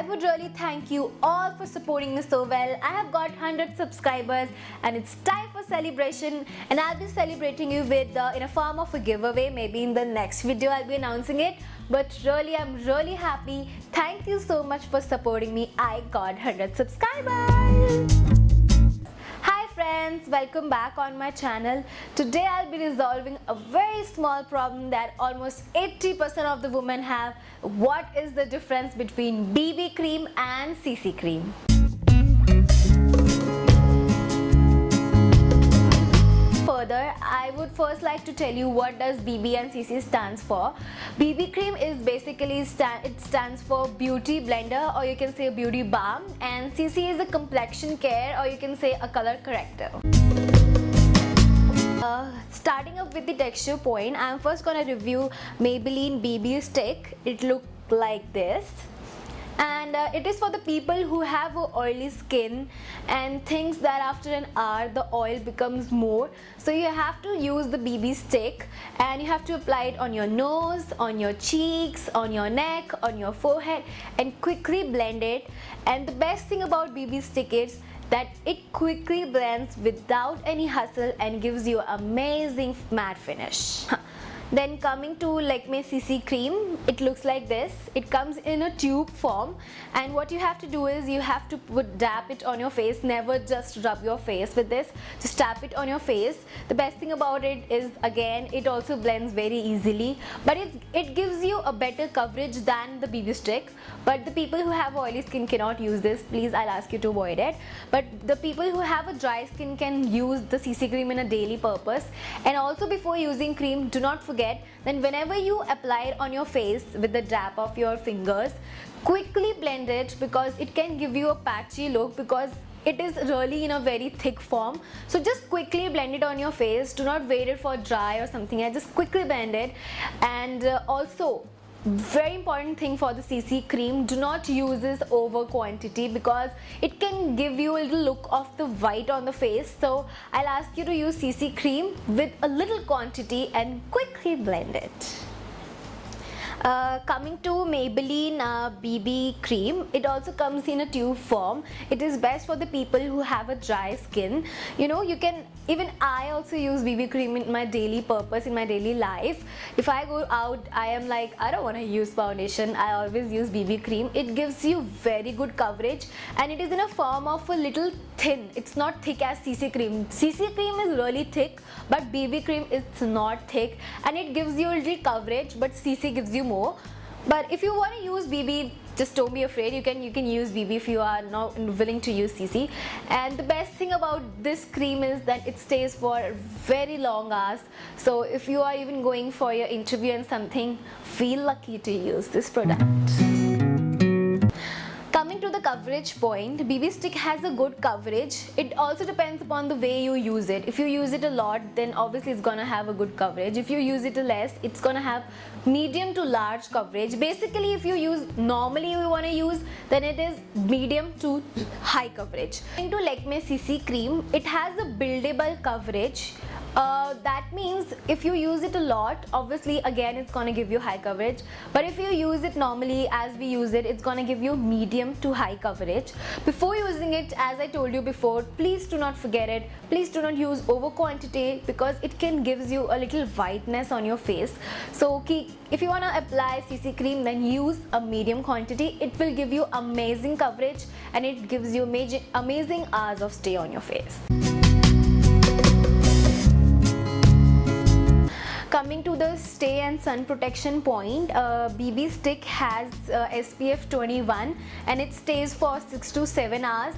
I would really thank you all for supporting me so well. I have got 100 subscribers and it's time for celebration, and I'll be celebrating you with in a form of a giveaway. Maybe in the next video I'll be announcing it. But really, I'm really happy. Thank you so much for supporting me. I got 100 subscribers. Hi friends, welcome back on my channel. Today I'll be resolving a very small problem that almost 80% of the women have. What is the difference between BB cream and CC cream? Further, I would first like to tell you what does BB and CC stands for. BB cream is basically it stands for beauty blender, or you can say beauty balm, and CC is a complexion care, or you can say a color corrector. Starting up with the texture point, I'm first gonna review Maybelline BB stick. It looks like this. And it is for the people who have oily skin and thinks that after an hour the oil becomes more. So you have to use the BB stick and you have to apply it on your nose, on your cheeks, on your neck, on your forehead, and quickly blend it. And the best thing about BB stick is that it quickly blends without any hustle and gives you amazing matte finish. Then coming to Lakme CC cream, it looks like this. It comes in a tube form, and what you have to do is you have to dab it on your face. Never just rub your face with this, just tap it on your face. The best thing about it is, again, it also blends very easily, but it gives you a better coverage than the BB stick. But the people who have oily skin cannot use this. Please, I'll ask you to avoid it. But the people who have a dry skin can use the CC cream in a daily purpose. And also, before using cream, do not forget then whenever you apply it on your face with the dab of your fingers, quickly blend it, because it can give you a patchy look because it is really in a very thick form. So just quickly blend it on your face. Do not wait it for dry or something. Just quickly blend it. And also, very important thing for the CC cream, do not use this over quantity because it can give you a little look of the white on the face. So I'll ask you to use CC cream with a little quantity and quickly blend it. Coming to Maybelline BB cream, it also comes in a tube form. It is best for the people who have a dry skin. You know, you can, even I also use BB cream in my daily purpose, in my daily life. If I go out, I am like, I don't want to use foundation, I always use BB cream. It gives you very good coverage, and it is in a form of a little thin. It's not thick as CC cream. CC cream is really thick, but BB cream is not thick, and it gives you a little coverage, but CC gives you more. But if you want to use BB, just don't be afraid. You can use BB if you are not willing to use CC. And the best thing about this cream is that it stays for very long hours. So if you are even going for your interview and something, feel lucky to use this product. Coming to the coverage point, BB stick has a good coverage. It also depends upon the way you use it. If you use it a lot, then obviously it's gonna have a good coverage. If you use it less, it's gonna have medium to large coverage. Basically, if you use normally you wanna use, then it is medium to high coverage. Into Lakme CC cream, it has a buildable coverage. That means if you use it a lot, obviously again it's gonna give you high coverage. But if you use it normally as we use it, it's gonna give you medium to high coverage. Before using it, as I told you before, please do not forget it. Please do not use over quantity because it can gives you a little whiteness on your face. So if you wanna apply CC cream, then use a medium quantity. It will give you amazing coverage and it gives you amazing hours of stay on your face. Coming to the stay and sun protection point, BB stick has SPF 21 and it stays for 6 to 7 hours,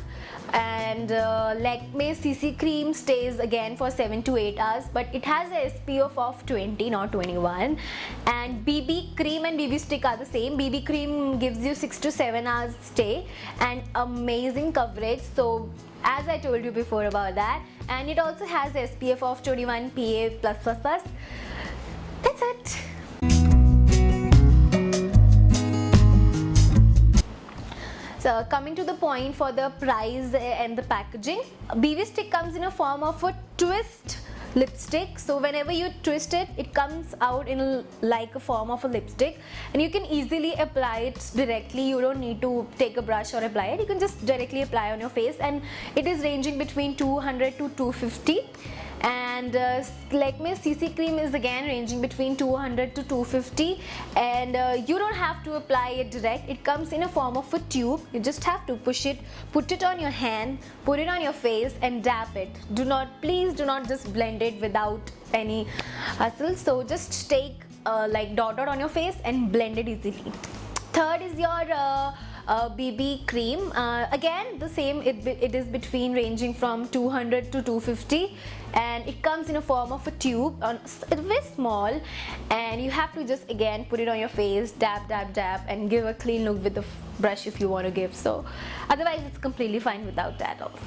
and Lakme CC cream stays again for 7 to 8 hours, but it has a SPF of 20, not 21. And BB cream and BB stick are the same. BB cream gives you 6 to 7 hours stay and amazing coverage. So as I told you before about that, and it also has SPF of 21 PA+++. That's it. So coming to the point for the price and the packaging, BB stick comes in a form of a twist lipstick. So whenever you twist it, it comes out in like a form of a lipstick, and you can easily apply it directly. You don't need to take a brush or apply it. You can just directly apply on your face, and it is ranging between 200 to 250. And Lakme CC cream is again ranging between 200 to 250, and you don't have to apply it direct. It comes in a form of a tube. You just have to push it, put it on your hand, put it on your face and dab it. Please do not just blend it without any hustle. So just take like dot on your face and blend it easily. Third is your BB cream. Again the same, it is between ranging from 200 to 250, and it comes in a form of a tube. It's very small, and you have to just again put it on your face, dab dab dab, and give a clean look with the brush if you want to give. So otherwise it's completely fine without that also.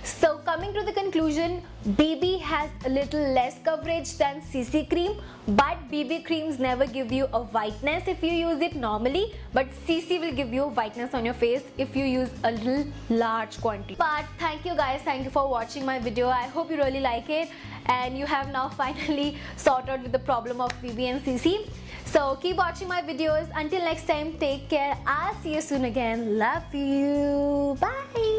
So coming to the conclusion, BB has a little less coverage than CC cream, but BB creams never give you a whiteness if you use it normally, but CC will give you a whiteness on your face if you use a little large quantity. But thank you guys, thank you for watching my video. I hope you really like it and you have now finally sorted with the problem of BB and CC. So keep watching my videos. Until next time, take care. I'll see you soon again. Love you. Bye.